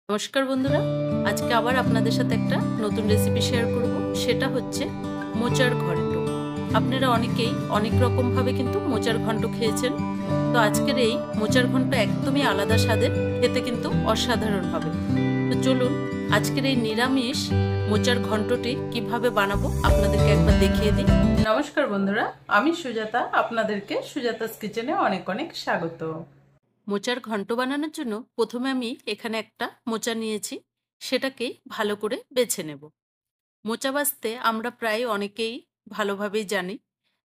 নমস্কার বন্ধুরা, আজকে আবার আপনাদের সাথে একটা নতুন রেসিপি শেয়ার করব। সেটা হচ্ছে মোচার ঘন্ট। আপনারা অনেকেই অনেক রকমভাবে কিন্তু মোচার ঘন্ট খেয়েছেন। তো আজকের এই মোচার ঘন্ট একদমই আলাদা স্বাদের, খেতে কিন্তু অসাধারণ হবে। তো চলুন আজকের এই নিরামিষ মোচার ঘন্টটি কিভাবে বানাবো আপনাদেরকে একবার দেখিয়ে দিই। নমস্কার বন্ধুরা, আমি সুজাতা, আপনাদেরকে সুজাতাস কিচেনে অনেক অনেক স্বাগত। মোচার ঘন্ট বানানোর জন্য প্রথমে আমি এখানে একটা মোচা নিয়েছি, সেটাকেই ভালো করে বেছে নেব। মোচা বাছতে আমরা প্রায় অনেকেই ভালোভাবেই জানি,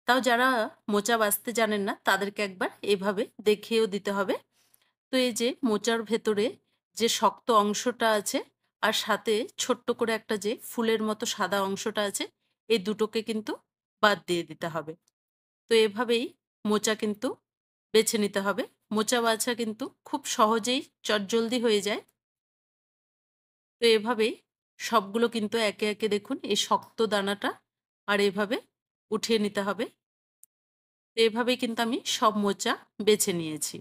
তাও যারা মোচা বাছতে জানেন না তাদেরকে একবার এভাবে দেখিয়েও দিতে হবে। তো এই যে মোচার ভেতরে যে শক্ত অংশটা আছে আর সাথে ছোট্ট করে একটা যে ফুলের মতো সাদা অংশটা আছে, এই দুটোকে কিন্তু বাদ দিয়ে দিতে হবে। তো এভাবেই মোচা কিন্তু বেছে নিতে হবে। মোচা বাছা কিন্তু খুব সহজেই চটজলদি হয়ে যায়। তো এভাবেই সবগুলো কিন্তু একে একে দেখুন এই শক্ত দানাটা আর এভাবে উঠিয়ে নিতে হবে। তো এভাবেই কিন্তু আমি সব মোচা বেছে নিয়েছি।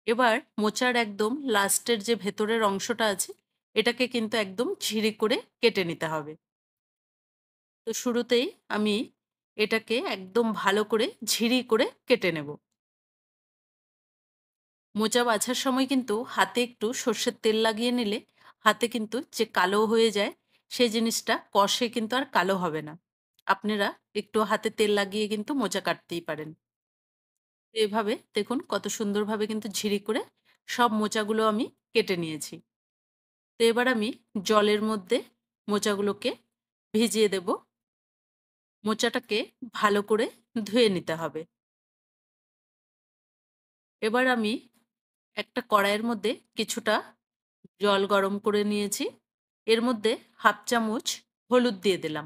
এবার মোচার একদম লাস্টের যে ভেতরের অংশটা আছে, এটাকে কিন্তু একদম ঝিরি করে কেটে নিতে হবে। তো শুরুতেই আমি এটাকে একদম ভালো করে ঝিরি করে কেটে নেব। মোচা বাছার সময় কিন্তু হাতে একটু সর্ষের তেল লাগিয়ে নিলে হাতে কিন্তু যে কালো হয়ে যায়, সেই জিনিসটা কষে কিন্তু আর কালো হবে না। আপনারা একটু হাতে তেল লাগিয়ে কিন্তু মোচা কাটতেই পারেন। তো এভাবে দেখুন কত সুন্দরভাবে কিন্তু ঝিরি করে সব মোচাগুলো আমি কেটে নিয়েছি। তো এবার আমি জলের মধ্যে মোচাগুলোকে ভিজিয়ে দেব। মোচাটাকে ভালো করে ধুয়ে নিতে হবে। এবার আমি একটা কড়াইয়ের মধ্যে কিছুটা জল গরম করে নিয়েছি। এর মধ্যে হাফ চামচ হলুদ দিয়ে দিলাম।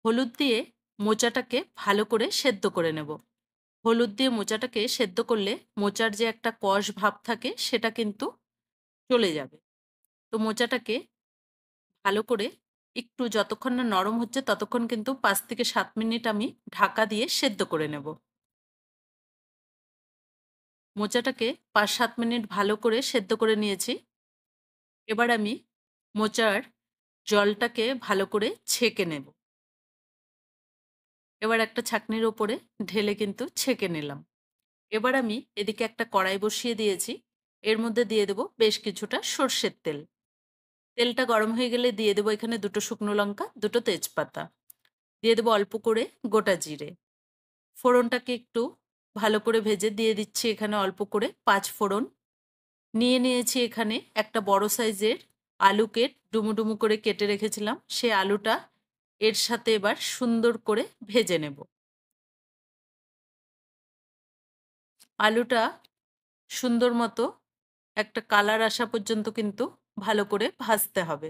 হলুদ দিয়ে মোচাটাকে ভালো করে সেদ্ধ করে নেব। হলুদ দিয়ে মোচাটাকে সেদ্ধ করলে মোচার যে একটা কষ ভাব থাকে সেটা কিন্তু চলে যাবে। তো মোচাটাকে ভালো করে একটু যতক্ষণ না নরম হচ্ছে ততক্ষণ কিন্তু ৫ থেকে ৭ মিনিট আমি ঢাকা দিয়ে সেদ্ধ করে নেব। মোচাটাকে ৫-৭ মিনিট ভালো করে সেদ্ধ করে নিয়েছি। এবার আমি মোচার জলটাকে ভালো করে ছেঁকে নেব। এবার একটা ছাঁকনির উপরে ঢেলে কিন্তু ছেঁকে নিলাম। এবার আমি এদিকে একটা কড়াই বসিয়ে দিয়েছি। এর মধ্যে দিয়ে দেব বেশ কিছুটা সর্ষের তেল। তেলটা গরম হয়ে গেলে দিয়ে দেব এখানে ২ টো শুকনো লঙ্কা, ২ টো তেজপাতা। দিয়ে দেব অল্প করে গোটা জিরে। ফোড়নটাকে একটু ভালো করে ভেজে দিয়ে দিচ্ছি এখানে অল্প করে ৫ ফোড়ন। নিয়ে নিয়েছি এখানে একটা বড় সাইজের আলুকে ডুমু, ডুমু করে কেটে রেখেছিলাম। সেই আলুটা এর সাথে এবার সুন্দর করে ভেজে নেব। আলুটা সুন্দর মতো একটা কালার আসা পর্যন্ত কিন্তু ভালো করে ভাজতে হবে।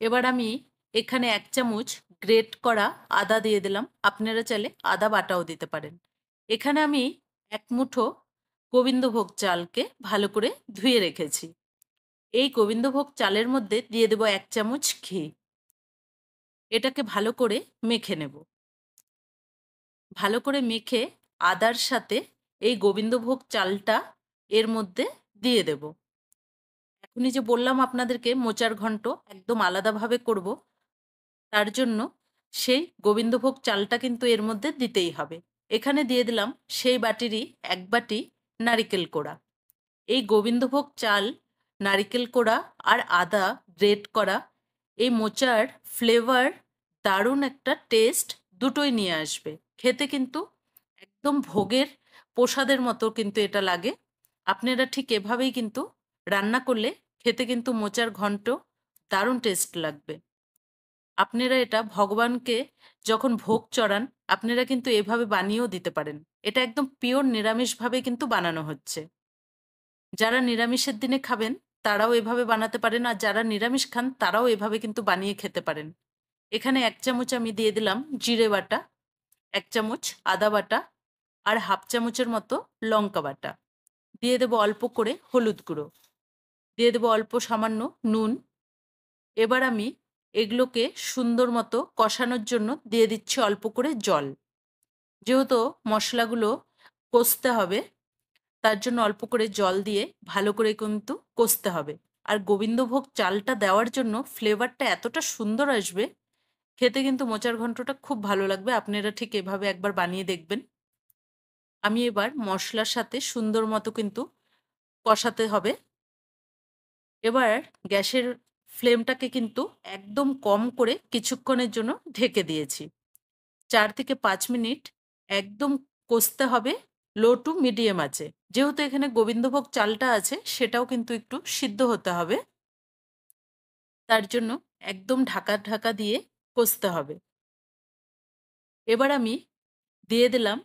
এবার আমি এখানে ১ চামচ গ্রেট করা আদা দিয়ে দিলাম। আপনারা চাইলে আদা বাটাও দিতে পারেন। এখানে আমি ১ মুঠো গোবিন্দভোগ চালকে ভালো করে ধুয়ে রেখেছি। এই গোবিন্দভোগ চালের মধ্যে দিয়ে দেব ১ চামচ ঘি। এটাকে ভালো করে মেখে নেব। ভালো করে মেখে আদার সাথে এই গোবিন্দভোগ চালটা এর মধ্যে দিয়ে দেব। এখনই যে বললাম আপনাদেরকে মোচার ঘন্ট একদম আলাদাভাবে করব, তার জন্য সেই গোবিন্দভোগ চালটা কিন্তু এর মধ্যে দিতেই হবে। এখানে দিয়ে দিলাম সেই বাটিরই ১ বাটি নারিকেল কোড়া। এই গোবিন্দভোগ চাল, নারিকেল কোড়া আর আদা গ্রেট করা এই মোচার ফ্লেভার, দারুণ একটা টেস্ট দুটোই নিয়ে আসবে। খেতে কিন্তু একদম ভোগের প্রসাদের মতো কিন্তু এটা লাগে। আপনারা ঠিক এভাবেই কিন্তু রান্না করলে খেতে কিন্তু মোচার ঘন্ট দারুণ টেস্ট লাগবে। আপনারা এটা ভগবানকে যখন ভোগ চড়ান, আপনারা কিন্তু এভাবে বানিয়েও দিতে পারেন। এটা একদম পিওর নিরামিষভাবে কিন্তু বানানো হচ্ছে। যারা নিরামিষের দিনে খাবেন তারাও এভাবে বানাতে পারেন, আর যারা নিরামিষ খান তারাও এভাবে কিন্তু বানিয়ে খেতে পারেন। এখানে ১ চামচ আমি দিয়ে দিলাম জিরে বাটা, ১ চামচ আদা বাটা আর হাফ চামচের মতো লঙ্কা বাটা। দিয়ে দেব অল্প করে হলুদ গুঁড়ো, দিয়ে দেব অল্প সামান্য নুন। এবার আমি এগুলোকে সুন্দর মতো কষানোর জন্য দিয়ে দিচ্ছি অল্প করে জল। যেহেতু মশলাগুলো কষতে হবে, তার জন্য অল্প করে জল দিয়ে ভালো করে কিন্তু কষতে হবে। আর গোবিন্দভোগ চালটা দেওয়ার জন্য ফ্লেভারটা এতটা সুন্দর আসবে, খেতে কিন্তু মোচার ঘন্টটা খুব ভালো লাগবে। আপনারা ঠিক এভাবে একবার বানিয়ে দেখবেন। আমি এবার মশলার সাথে সুন্দর মতো কিন্তু কষাতে হবে। এবার গ্যাসের ফ্লেমটাকে কিন্তু একদম কম করে কিছুক্ষণের জন্য ঢেকে দিয়েছি। ৪ থেকে ৫ মিনিট একদম কষতে হবে লো টু মিডিয়াম আঁচে। যেহেতু এখানে গোবিন্দভোগ চালটা আছে, সেটাও কিন্তু একটু সিদ্ধ হতে হবে। তার জন্য একদম ঢাকা দিয়ে কষতে হবে। এবার আমি দিয়ে দিলাম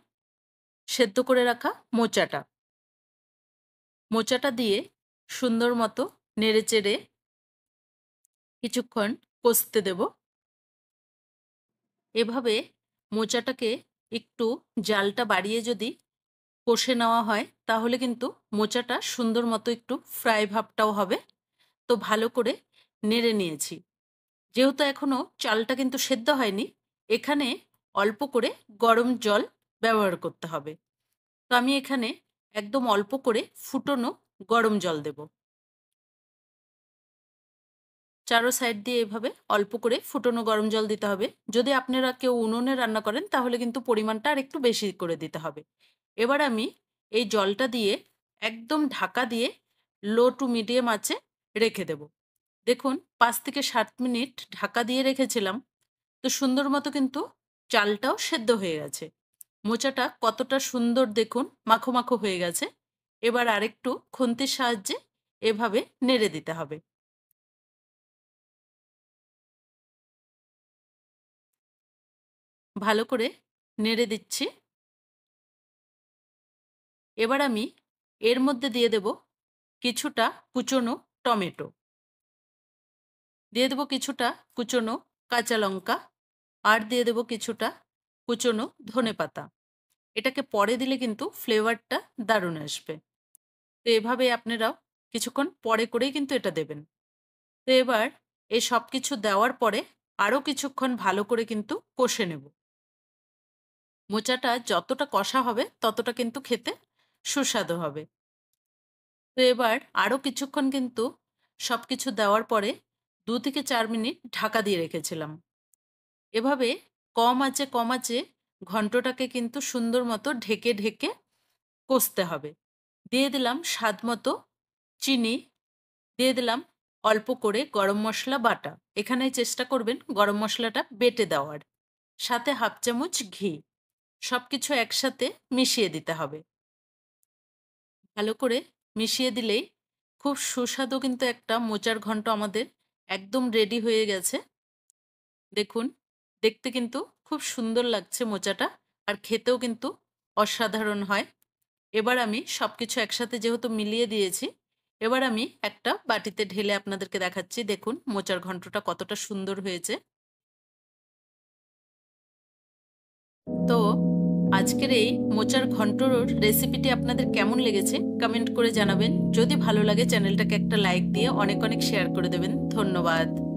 সেদ্ধ করে রাখা মোচাটা। মোচাটা দিয়ে সুন্দর মতো নেড়েচেড়ে কিছুক্ষণ কষতে দেব। এভাবে মোচাটাকে একটু জালটা বাড়িয়ে যদি কষে নেওয়া হয়, তাহলে কিন্তু মোচাটা সুন্দর মতো একটু ফ্রাই ভাবটাও হবে। তো ভালো করে নেড়ে নিয়েছি। যেহেতু এখনো চালটা কিন্তু সেদ্ধ হয়নি, এখানে অল্প করে গরম জল ব্যবহার করতে হবে। তো আমি এখানে একদম অল্প করে ফুটনো গরম জল দেব। চারো সাইড দিয়ে এভাবে অল্প করে ফুটনো গরম জল দিতে হবে। যদি আপনারা কেউ উনুনে রান্না করেন, তাহলে কিন্তু পরিমাণটা আর একটু বেশি করে দিতে হবে। এবার আমি এই জলটা দিয়ে একদম ঢাকা দিয়ে লো টু মিডিয়াম আঁচে রেখে দেব। দেখুন ৫ থেকে ৭ মিনিট ঢাকা দিয়ে রেখেছিলাম। তো সুন্দর মতো কিন্তু চালটাও সেদ্ধ হয়ে গেছে। মোচাটা কতটা সুন্দর দেখুন, মাখো মাখো হয়ে গেছে। এবার আরেকটু খুন্তির সাহায্যে এভাবে নেড়ে দিতে হবে। ভালো করে নেড়ে দিচ্ছি। এবার আমি এর মধ্যে দিয়ে দেব কিছুটা কুচনো টমেটো, দিয়ে দেব কিছুটা কুচনো কাঁচা লঙ্কা, আর দিয়ে দেব কিছুটা কুচনো ধনেপাতা। এটাকে পরে দিলে কিন্তু ফ্লেভারটা দারুণ আসবে। তো এভাবে আপনারাও কিছুক্ষণ পরে করেই কিন্তু এটা দেবেন। তো এবার এই সব কিছু দেওয়ার পরে আরও কিছুক্ষণ ভালো করে কিন্তু কষে নেব। মোচাটা যতটা কষা হবে ততটা কিন্তু খেতে সুস্বাদু হবে। তো এবার আরও কিছুক্ষণ কিন্তু সবকিছু দেওয়ার পরে ২ থেকে ৪ মিনিট ঢাকা দিয়ে রেখেছিলাম। এভাবে কম আঁচে ঘন্টটাকে কিন্তু সুন্দর মতো ঢেকে কষতে হবে। দিয়ে দিলাম স্বাদ মতো চিনি, দিয়ে দিলাম অল্প করে গরম মসলা বাটা। এখানে চেষ্টা করবেন গরম মসলাটা বেটে দেওয়ার। সাথে ১/২ চামচ ঘি। সবকিছু একসাথে মিশিয়ে দিতে হবে। ভালো করে মিশিয়ে দিলেই খুব সুস্বাদু কিন্তু একটা মোচার ঘন্ট আমাদের একদম রেডি হয়ে গেছে। দেখুন, দেখতে কিন্তু খুব সুন্দর লাগছে মোচাটা, আর খেতেও কিন্তু অসাধারণ হয়। এবার আমি সবকিছু একসাথে যেহেতু মিলিয়ে দিয়েছি, এবার আমি একটা বাটিতে ঢেলে আপনাদেরকে দেখাচ্ছি। দেখুন মোচার ঘন্টটা কতটা সুন্দর হয়েছে। তো আজকের এই মোচার ঘন্টর রেসিপিটি আপনাদের কেমন লেগেছে কমেন্ট করে জানাবেন। যদি ভালো লাগে চ্যানেলটাকে একটা লাইক দিয়ে অনেক শেয়ার করে দেবেন। ধন্যবাদ।